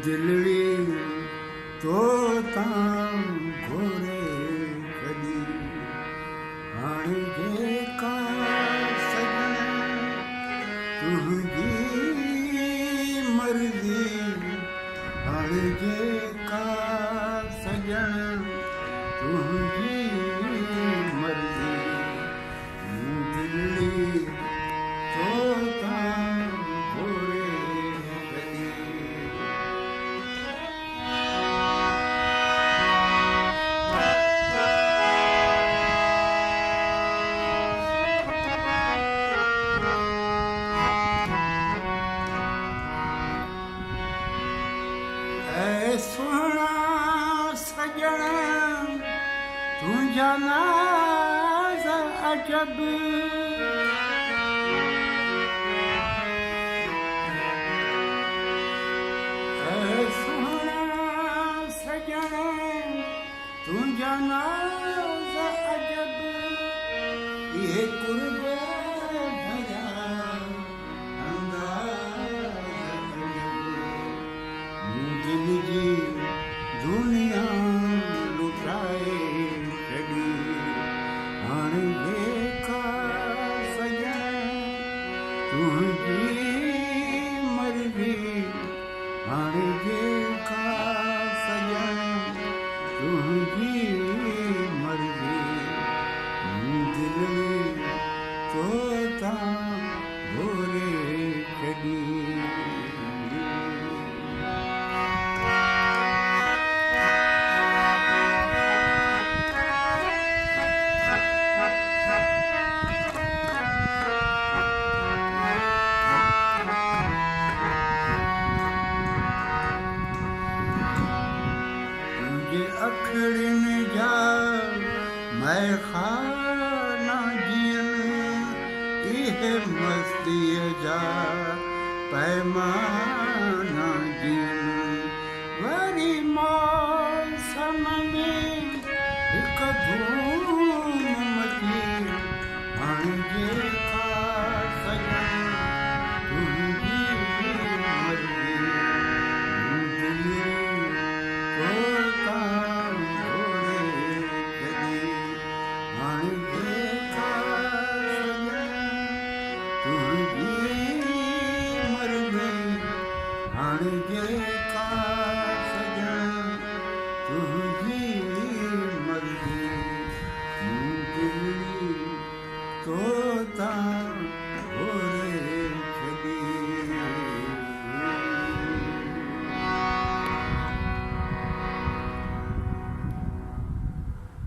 दिलड़ी तो तां घोरे कदी हाणे जेका सजण तुंहिंजी मर्ज़ी हाणे जेका सजण तुंहिंजी मर्ज़ी दिलड़ी तो तां घोरे कदी ऐ सोहणा सजण तुंहिंजा नाज़ अजब ऐ सोहणा सजण तुंहिंजा नाज़ अजब इहे कुर्ब भरिया अंदाज़ दिल जी दुनिया लुटाए छॾी हाणे जेका सजण तुंहिंजी मर्ज़ी हाणे जेका सजण तुंहिंजी मर्ज़ी दिलड़ी तो तां घोरे छॾी अखड़िन जा मैखाना जियन इहे मस्तीअ जा पैमाना जियन वरी मौसम में हिकु धूम मची हाणे जेका सजण तुंहिंजी मर्ज़ी हाणे जेका